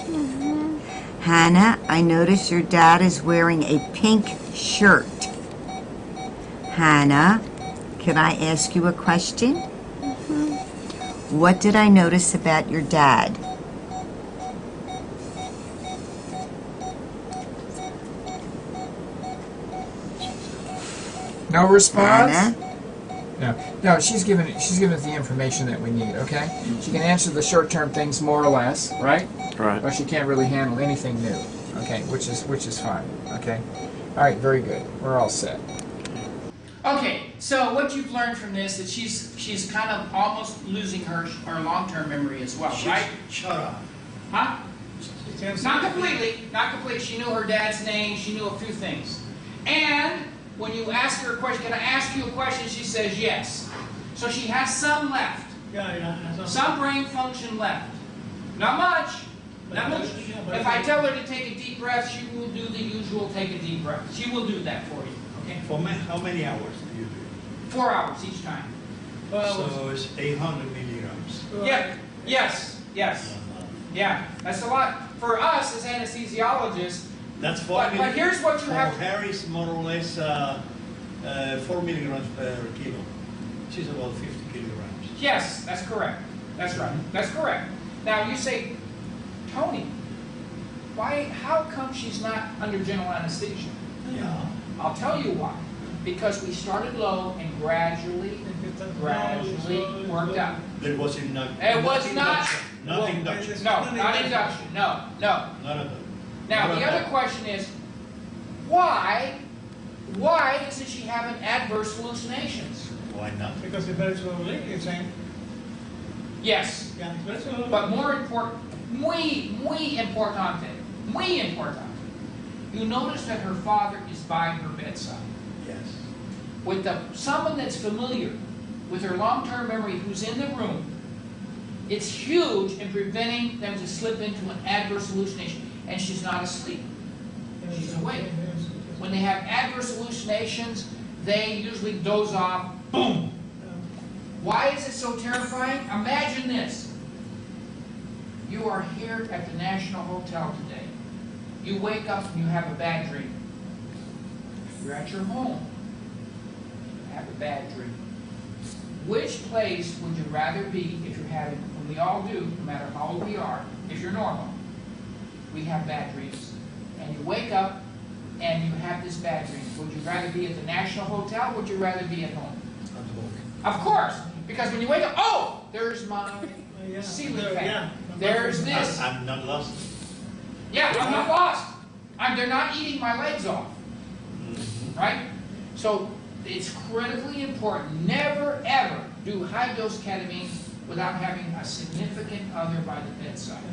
Hannah, I notice your dad is wearing a pink shirt. Hannah, can I ask you a question? What did I notice about your dad? No response? Hannah? No, she's giving us the information that we need, okay? She can answer the short-term things more or less, right? Right. But she can't really handle anything new, okay? Which is fine, okay? All right, very good. We're all set. Okay, so what you've learned from this is she's kind of almost losing her long-term memory as well, right? Shut up. Huh? She can't say Not anything. completely, not completely. She knew her dad's name, she knew a few things. And when you ask her a question, can I ask you a question? She says yes. So she has some left. Yeah. Some brain function left. Not much. Not much. If I tell her to take a deep breath, she will do the usual take a deep breath. She will do that for you. Okay? How many hours do you do? 4 hours each time. So it's 800 milligrams. Yeah. Yes. Yeah. That's a lot. For us as anesthesiologists, That's 4 but here's what you For have. her is more or less 4 milligrams per kilo. She's about 50 kilograms. Yes, that's correct. That's right. That's correct. Now you say, Tony, how come she's not under general anesthesia? Yeah. I'll tell you why. Because we started low and gradually worked up. There was not. It was not. Not induction. No, not induction. No. Not at all. Now the other question is, why doesn't she have an adverse hallucinations? Why not? Because it's very slowly, you're saying? Yes. Yeah, it's very slowly. But more important, muy importante. You notice that her father is by her bedside. Yes. With someone that's familiar with her long-term memory who's in the room, it's huge in preventing them to slip into an adverse hallucination. And she's not asleep. She's awake. When they have adverse hallucinations, they usually doze off. Boom! Why is it so terrifying? Imagine this. You are here at the National Hotel today. You wake up and you have a bad dream. You're at your home. You have a bad dream. Which place would you rather be if you're having, and we all do, no matter how old we are, if you're normal, we have bad dreams. And you wake up and you have this bad dream. Would you rather be at the National Hotel or would you rather be at home? At home. Of course, because when you wake up, oh, there's my ceiling fan. Yeah. There's this. I'm not lost. Yeah, I'm not lost. They're not eating my legs off. Right? So it's critically important. Never, ever do high-dose ketamine without having a significant other by the bedside.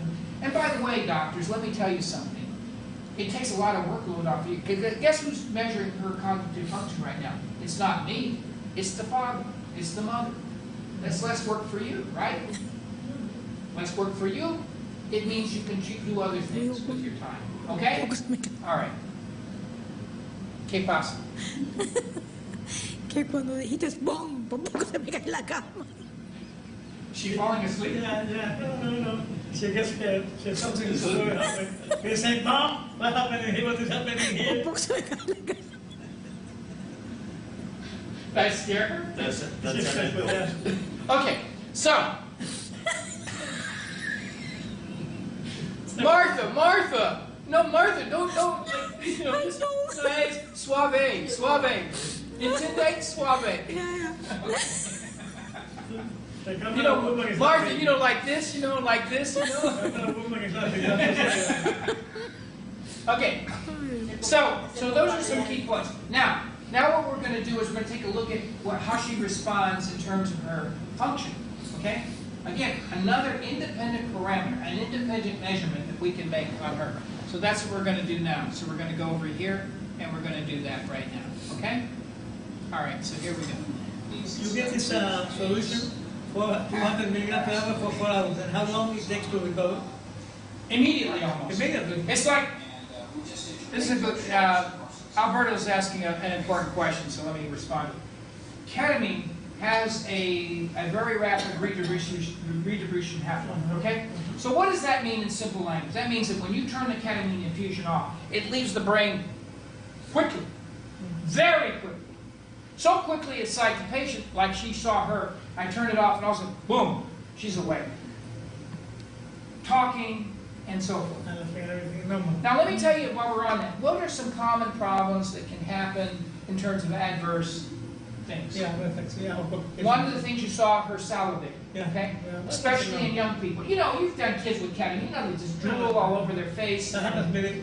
And by the way, doctors, let me tell you something. It takes a lot of workload off you. Guess who's measuring her cognitive function right now? It's not me. It's the father. It's the mother. That's less work for you, right? Less work for you. It means you can do other things with your time. Okay? All right. ¿Qué pasa? Que cuando dijiste ¡bom! Por poco se me cae la cama. She falling asleep? Yeah. No. She gets scared. Something's going to happen. He said, Mom, what happened here? What is happening Por here? poco se me cae la cama. Did I scare her? That's She an said, anecdote. Okay, so. Martha! No, Martha, don't, you know, just nice, suave. Intendate suave. Yeah. You know, Martha, you know, like this, you know. Okay, so those are some key points. Now what we're going to do is we're going to take a look at how she responds in terms of her function, okay? Again, another independent parameter, an independent measurement that we can make on her. So that's what we're going to do now. So we're going to go over here, and we're going to do that right now, okay? All right, so here we go. You get this solution for 200 milligrams per hour for 4 hours, and how long it takes to recover? Immediately, almost. Immediately. It's like, this is a good, Alberto's asking an important question, so let me respond. Ketamine has a very rapid redistribution half-life, okay? So what does that mean in simple language? That means that when you turn the ketamine infusion off, it leaves the brain quickly, very quickly. So quickly it's like the patient, like she saw her, I turned it off and all of a sudden, boom, she's awake. Talking and so forth. And I think everything normal. Now let me tell you while we're on that, what are some common problems that can happen in terms of adverse things? Yeah, perfect. Yeah, One of the things you saw, her salivate, Yeah. okay? Yeah. Especially in young people. You know, you've done kids with ketamine, you know, they just drool all over their face. That happens very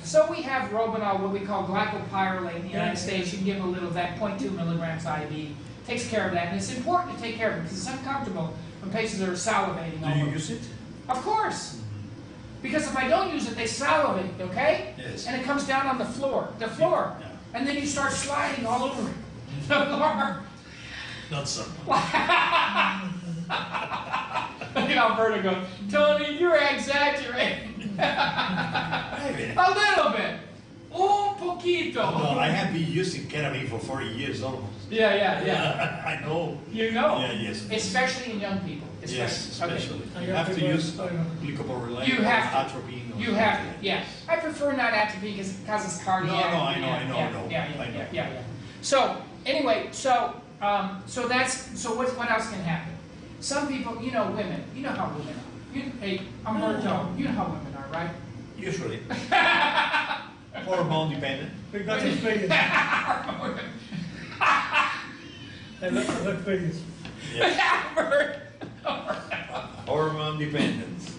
So we have Robenal, what we call glycopyrrolate in the United States. You can give a little of that, 0.2 milligrams IV. Takes care of that, and it's important to take care of it because it's uncomfortable when patients are salivating all Do you over. use it? Of course. Because if I don't use it, they salivate, okay? Yes. And it comes down on the floor. Yeah. And then you start sliding all over it. The floor. Not some. Alberta goes, Tony, you're exaggerating. A little bit. Un poquito. No, I have been using ketamine for 40 years almost. Yeah. I know. You know. Yeah, yes. Especially in young people. Yes, especially. Okay. You have to use glycopyrrolate You or have to. atropine. You have to, yeah. I prefer not atropine because it causes cardiac. No, I know. Yeah. So, anyway, so what else can happen? Some people, women, you know how women are. Hey, Umberto, you know how women are, right? Usually. Hormone dependent. We got his figures. They look figures. Yes. Hormone dependence.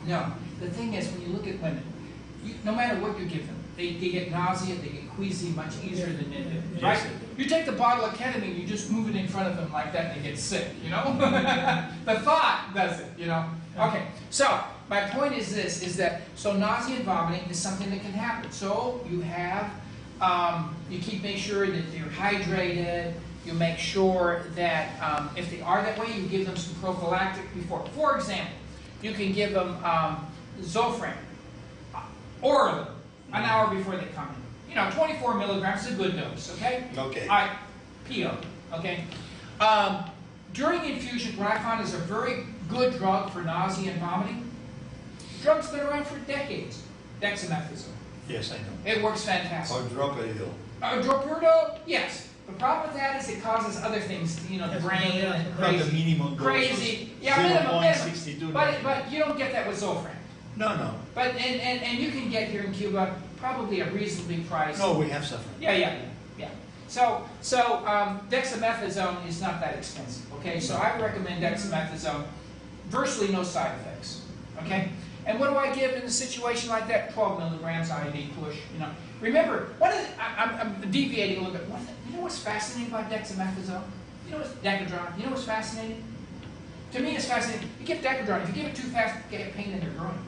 No, the thing is, when you look at women, no matter what you give them, they get nausea, they get queasy much easier than men do, right? Yes. You take the bottle of ketamine, you just move it in front of them like that, and they get sick, The thought does it, Okay, so my point is this, is that, so nausea and vomiting is something that can happen. So you have, you keep making sure that you're hydrated, you make sure that if they are that way, you give them some prophylactic before. For example, you can give them Zofran orally an hour before they come in. 24 milligrams is a good dose, okay? Okay. All right, PO, okay? During infusion, what I found is a very good drug for nausea and vomiting. Drug's been around for decades. Dexamethasone. Yes, I know. It works fantastic. Or droperidol. Droperidol, yes. The problem with that is it causes other things, the brain and Not crazy. the minimum dose. Crazy. Yeah, minimum. 0.62. But you don't get that with Zofran. No. But and you can get here in Cuba probably a reasonably priced. No, we have suffering. Yeah. So dexamethasone is not that expensive. Okay, so I recommend dexamethasone. Virtually no side effects. Okay, and what do I give in a situation like that? 12 milligrams IV push. Remember, I'm deviating a little bit. You know what's fascinating about dexamethasone? You know what's Decadron? You know what's fascinating? To me, it's fascinating. You give Decadron. If you give it too fast, you get pain in your groin.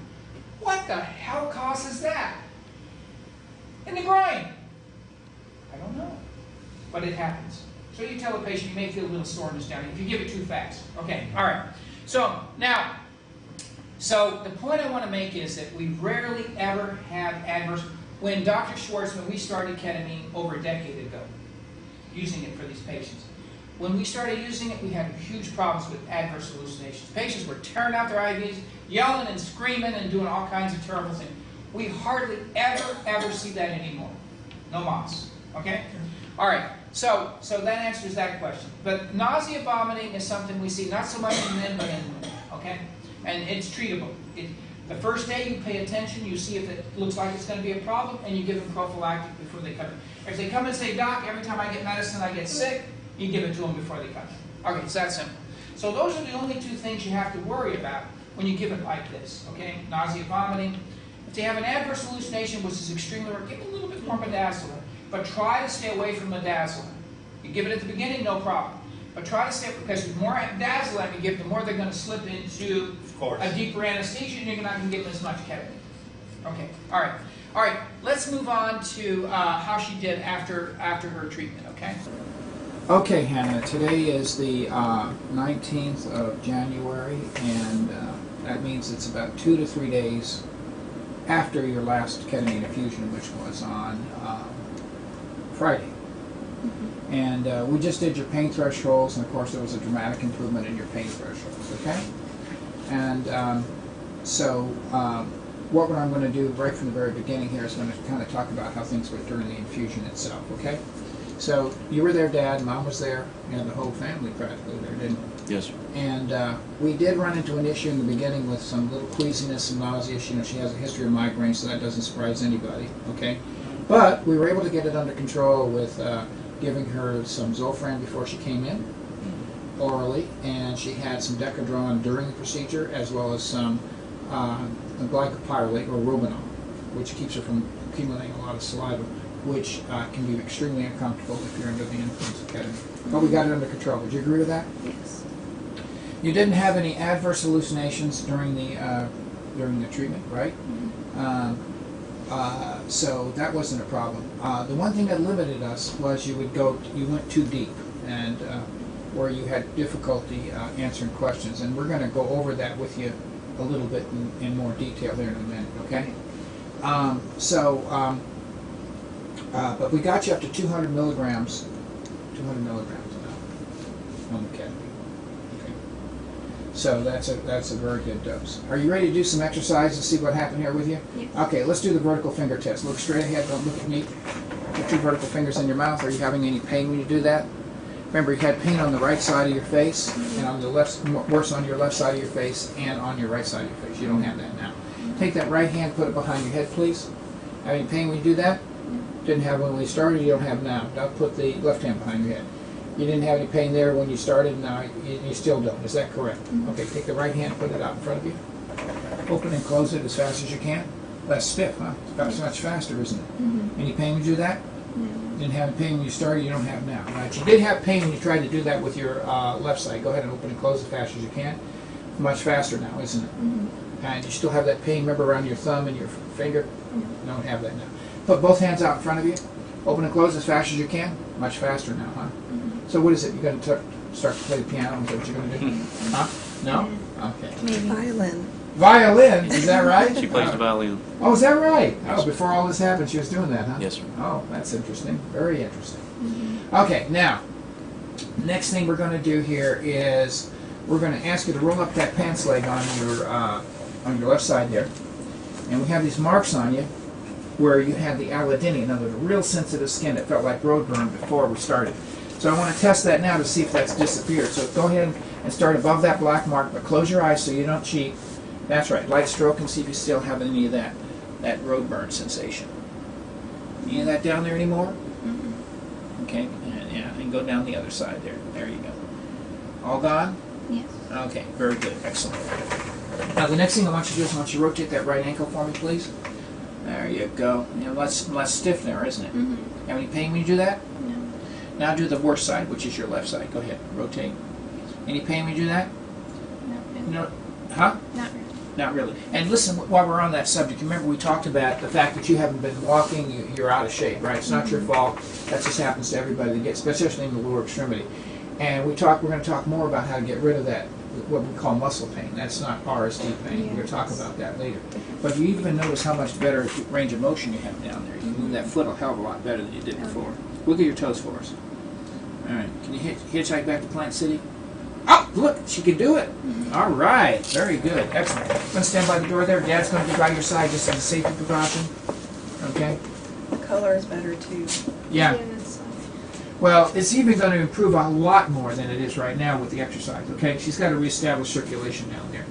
What the hell causes that? In the groin. I don't know, but it happens. So you tell the patient you may feel a little soreness down here if you give it too fast. Okay, all right. So now, the point I want to make is that we rarely ever have adverse. When Dr. Schwartzman, we started ketamine over a decade ago, using it for these patients. When we started using it, we had huge problems with adverse hallucinations. Patients were tearing out their IVs, yelling and screaming and doing all kinds of terrible things. We hardly ever see that anymore. No mas. Okay? All right. So that answers that question. But nausea, vomiting is something we see not so much in men, but in women. Okay? And it's treatable. The first day you pay attention, you see if it looks like it's going to be a problem, and you give them prophylactic before they come in. If they come and say, Doc, every time I get medicine I get sick, you give it to them before they come in. Okay, it's that simple. So those are the only two things you have to worry about when you give it like this. Okay? Nausea, vomiting. If they have an adverse hallucination, which is extremely rare, give them a little bit more midazolam. But try to stay away from midazolam. You give it at the beginning, no problem. But try to stay, because the more midazolam you give, the more they're going to slip into a deeper anesthesia, and you're not going to give them as much ketamine. Okay, all right. Let's move on to how she did after her treatment. Okay. Okay, Hannah. Today is the 19th of January, and that means it's about 2 to 3 days after your last ketamine infusion, which was on Friday. And we just did your pain thresholds, and of course there was a dramatic improvement in your pain thresholds, okay? And what I'm going to do right from the very beginning here is going to kind of talk about how things went during the infusion itself, okay? So you were there, Dad, Mom was there, and the whole family practically there, didn't we? Yes, sir. And we did run into an issue in the beginning with some little queasiness and nausea. She has a history of migraine, so that doesn't surprise anybody, okay? But we were able to get it under control with giving her some Zofran before she came in, orally, and she had some Decadron during the procedure, as well as some glycopyrrolate, or Robenol, which keeps her from accumulating a lot of saliva, which can be extremely uncomfortable if you're under the influence of ketamine. But we got it under control. Would you agree with that? Yes. You didn't have any adverse hallucinations during the treatment, right? So that wasn't a problem. The one thing that limited us was you went too deep, and where you had difficulty answering questions, and we're going to go over that with you a little bit in more detail here in a minute, okay? But we got you up to 200 milligrams now on the ketamine. Okay. So that's a very good dose. Are you ready to do some exercise and see what happened here with you? Yes. Okay, let's do the vertical finger test. Look straight ahead, don't look at me. Put your vertical fingers in your mouth. Are you having any pain when you do that? Remember, you had pain on the right side of your face, and on the left, worse on your left side of your face, and on your right side of your face. You don't have that now. Take that right hand, put it behind your head, please. Have any pain when you do that? Didn't have when we started, you don't have now. Now put the left hand behind your head. You didn't have any pain there when you started, now you still don't. Is that correct? Okay, take the right hand, put it out in front of you. Open and close it as fast as you can. That's stiff, huh? It's much faster, isn't it? Any pain when you do that? No. Didn't have any pain when you started, you don't have now. Right? You did have pain when you tried to do that with your left side. Go ahead and open and close as fast as you can. Much faster now, isn't it? And you still have that pain, remember, around your thumb and your finger? No. Don't have that now. Put both hands out in front of you. Open and close as fast as you can. Much faster now, huh? So what is it? You're going to start to play the piano? Is that what you're going to do? Huh? No? Okay. Maybe. Violin. Violin, is that right? She plays the violin. Oh, is that right? Oh, before all this happened, she was doing that, huh? Yes, sir. Oh, that's interesting. Very interesting. Okay, now, next thing we're going to do here is we're going to ask you to roll up that pants leg on your left side there. And we have these marks on you where you had the allodynia, another real sensitive skin that felt like road burn before we started. So I want to test that now to see if that's disappeared. So go ahead and start above that black mark, but close your eyes so you don't cheat. That's right. Light stroke and see if you still have any of that road burn sensation. Any of that down there anymore? Okay. And go down the other side there. There you go. All gone? Yes. Okay. Very good. Excellent. Now the next thing I want you to do is I want you to rotate that right ankle for me, please. There you go. You know, less stiff there, isn't it? Have any pain when you do that? No. Now do the worst side, which is your left side. Go ahead. Rotate. Any pain when you do that? Not really. No. Huh? Not really. Not really. And listen, while we're on that subject, remember we talked about the fact that you haven't been walking, you're out of shape, right? It's not your fault. That just happens to everybody that gets, especially in the lower extremity. And we're going to talk more about how to get rid of that, what we call muscle pain. That's not RSD pain. We're going to talk about that later. But you even notice how much better range of motion you have down there. You move that foot a hell of a lot better than you did before. Look at your toes for us. All right. Can you hitchhike back to Plant City? Oh, look, she can do it. All right, very good, excellent. I'm going to stand by the door there. Dad's going to be by your side just as a safety precaution. Okay? The color is better too. Yeah. That's Well, it's even going to improve a lot more than it is right now with the exercise, okay? She's got to reestablish circulation down there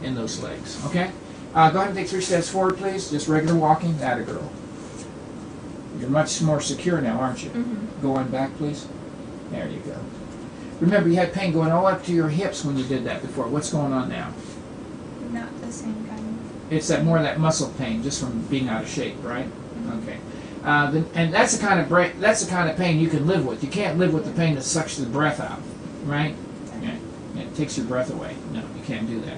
in those legs, okay? Go ahead and take 3 steps forward, please. Just regular walking. That a girl. You're much more secure now, aren't you? Go on back, please. There you go. Remember, you had pain going all up to your hips when you did that before. What's going on now? not the same kind. It's that more of that muscle pain just from being out of shape, right? Okay. And that's the kind of pain you can live with. You can't live with the pain that sucks the breath out, right? Yeah. It takes your breath away. No, you can't do that.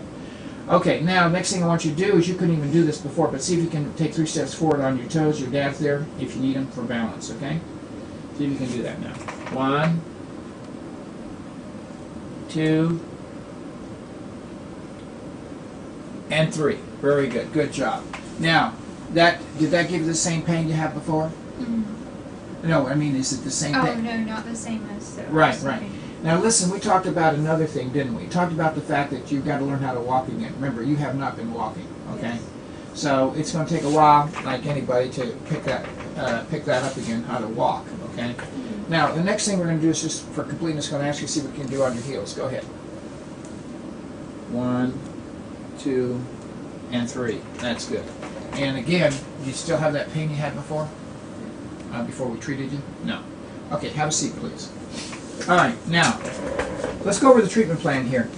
Okay, now next thing I want you to do is you couldn't even do this before, but see if you can take 3 steps forward on your toes. Your dad's there if you need him for balance, okay? See if you can do that now. 1, 2, and 3. Very good. Good job. Now, did that give you the same pain you had before? No, I mean, is it the same Oh, thing? no, not the same as the Right, RSD. right. Now listen, we talked about another thing, didn't we? We talked about the fact that you've got to learn how to walk again. Remember, you have not been walking, okay? Yes. So it's going to take a while, like anybody, to pick that up again, how to walk, okay? Now, the next thing we're going to do is just, for completeness, going to ask you to see what you can do on your heels. Go ahead. 1, 2, and 3. That's good. And again, do you still have that pain you had before we treated you? No. Okay, have a seat, please. All right, now, let's go over the treatment plan here.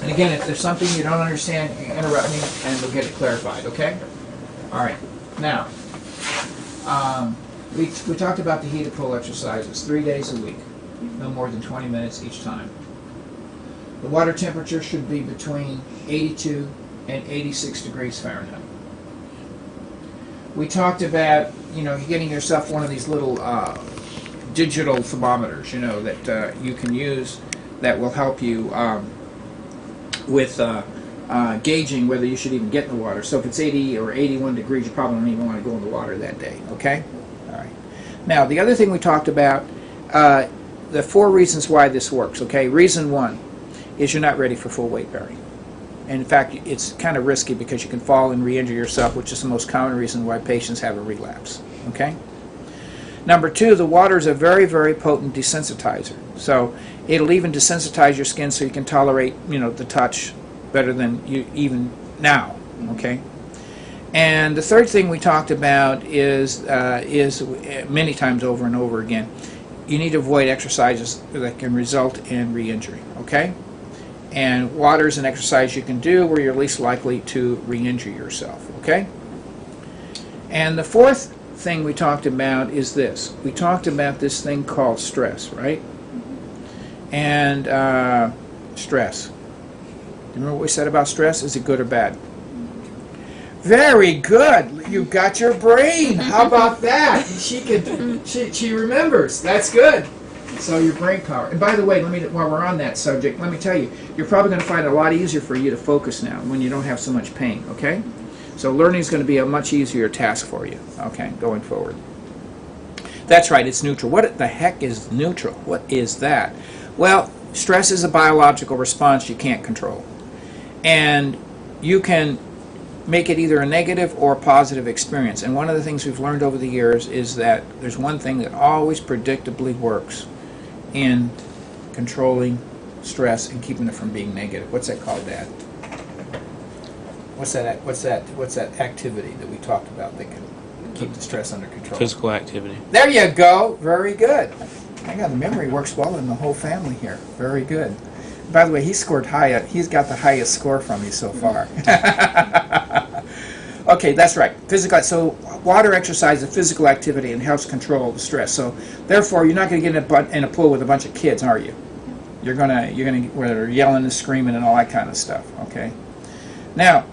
And again, if there's something you don't understand, you can interrupt me and we'll get it clarified, okay? All right, now, we talked about the heated pull exercises 3 days a week, no more than 20 minutes each time. The water temperature should be between 82 and 86 degrees Fahrenheit. We talked about, getting yourself one of these little digital thermometers, you know, that you can use that will help you with gauging whether you should even get in the water. So if it's 80 or 81 degrees, you probably don't even want to go in the water that day, okay? All right. Now, the other thing we talked about, the 4 reasons why this works, okay? Reason 1 is you're not ready for full weight bearing. And in fact, it's kind of risky because you can fall and re-injure yourself, which is the most common reason why patients have a relapse, okay? Number 2, the water is a very, very potent desensitizer. So it'll even desensitize your skin so you can tolerate, you know, the touch better than you even now, okay? And the third thing we talked about is many times over and over again, you need to avoid exercises that can result in re-injury, okay? And water is an exercise you can do where you're least likely to re-injure yourself, okay? And the fourth thing we talked about is this. We talked about this thing called stress, right? And stress. Remember what we said about stress? Is it good or bad? Very good. You got your brain. How about that? She remembers. That's good. So your brain power. And by the way, while we're on that subject, let me tell you, you're probably going to find it a lot easier for you to focus now when you don't have so much pain, okay? So learning is going to be a much easier task for you, okay, going forward. That's right, it's neutral. What the heck is neutral? What is that? Well, stress is a biological response you can't control. And you can make it either a negative or a positive experience. And one of the things we've learned over the years is that there's one thing that always predictably works in controlling stress and keeping it from being negative. What's that called, Dad? What's that activity that we talked about that can keep the stress under control? Physical activity. There you go. Very good. I got the memory works well in the whole family here. Very good. By the way, he scored high. He's got the highest score from you so far. Okay, that's right. Physical. So water exercise is a physical activity and helps control the stress. So therefore, you're not going to get in a pool with a bunch of kids, are you? You're gonna where they're yelling and screaming and all that kind of stuff. Okay. Now,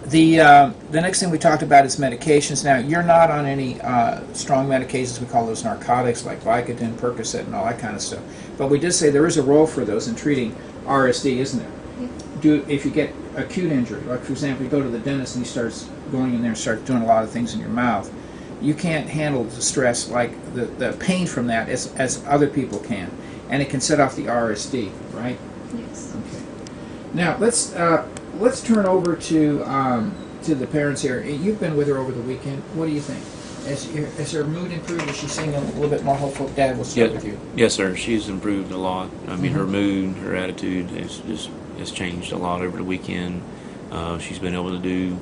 the next thing we talked about is medications. Now, you're not on any strong medications. We call those narcotics, like Vicodin, Percocet, and all that kind of stuff. But we did say there is a role for those in treating RSD, isn't there? If you get acute injury, like for example, you go to the dentist and he starts going in there and starts doing a lot of things in your mouth, you can't handle the stress like the pain from that as other people can, and it can set off the RSD, right? Yes. Okay. Now let's turn over to the parents here. You've been with her over the weekend. What do you think? Has her mood improved? Is she seeing a little bit more hopeful? Dad, we'll start with you. Yes, sir. She's improved a lot. I mean, her mood, her attitude has changed a lot over the weekend. She's been able to do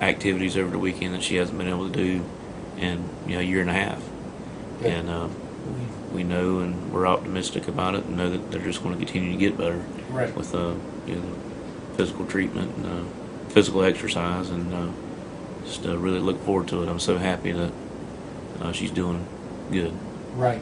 activities over the weekend that she hasn't been able to do in a year and a half. Good. And we know, and we're optimistic about it, and know that they're just going to continue to get better Right. with physical treatment and physical exercise, and just really look forward to it. I'm so happy that she's doing good. Right.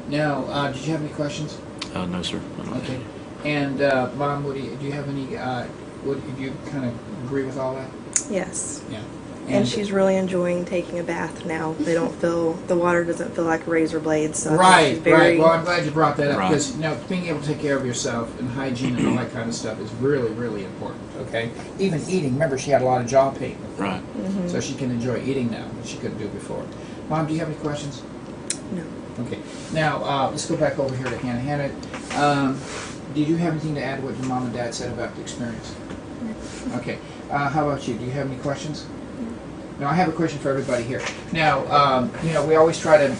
Now, did you have any questions? No, sir. I don't Okay. And Mom, do you have any? Do you kind of agree with all that? Yes. Yeah. And she's really enjoying taking a bath now. The water doesn't feel like razor blades. So I think Right, she's very, right. Well, I'm glad you brought that up Right. because being able to take care of yourself and hygiene and all that kind of stuff is really, really important. Okay. Even eating. Remember, she had a lot of jaw pain, Right. so she can enjoy eating now, which she couldn't do before. Mom, do you have any questions? No. Okay. Now let's go back over here to Hannah. Hannah, did you have anything to add to what your mom and dad said about the experience? Okay. How about you? Do you have any questions? Now, I have a question for everybody here. Now, we always try to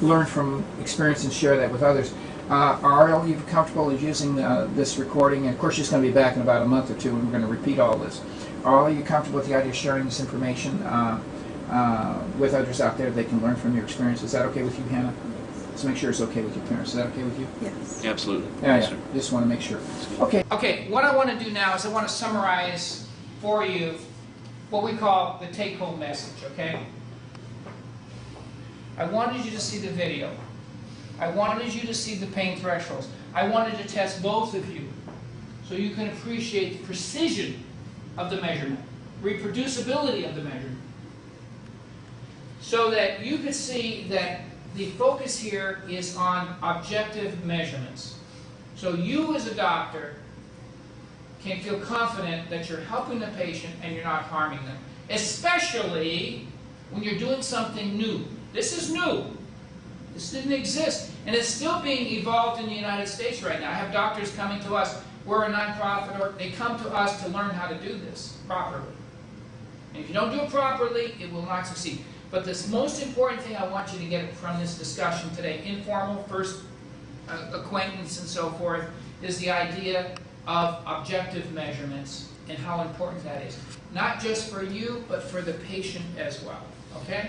learn from experience and share that with others. Are all of you comfortable with using this recording? And of course, she's going to be back in about a month or two, and we're going to repeat all this. Are all of you comfortable with the idea of sharing this information with others out there that they can learn from your experience? Is that okay with you, Hannah? Let's make sure it's okay with your parents. Is that okay with you? Yes. Absolutely. Yeah, Yes, yeah. sir. Just want to make sure. Okay. Okay, what I want to do now is I want to summarize for you what we call the take-home message, okay? I wanted you to see the video. I wanted you to see the pain thresholds. I wanted to test both of you so you can appreciate the precision of the measurement, reproducibility of the measurement, so that you could see that the focus here is on objective measurements. So you as a doctor can feel confident that you're helping the patient and you're not harming them, especially when you're doing something new. This is new. This didn't exist, and it's still being evolved in the United States right now. I have doctors coming to us. We're a nonprofit, or they come to us to learn how to do this properly. And if you don't do it properly, it will not succeed. But the most important thing I want you to get from this discussion today, informal, first acquaintance and so forth, is the idea of objective measurements and how important that is. Not just for you, but for the patient as well. Okay?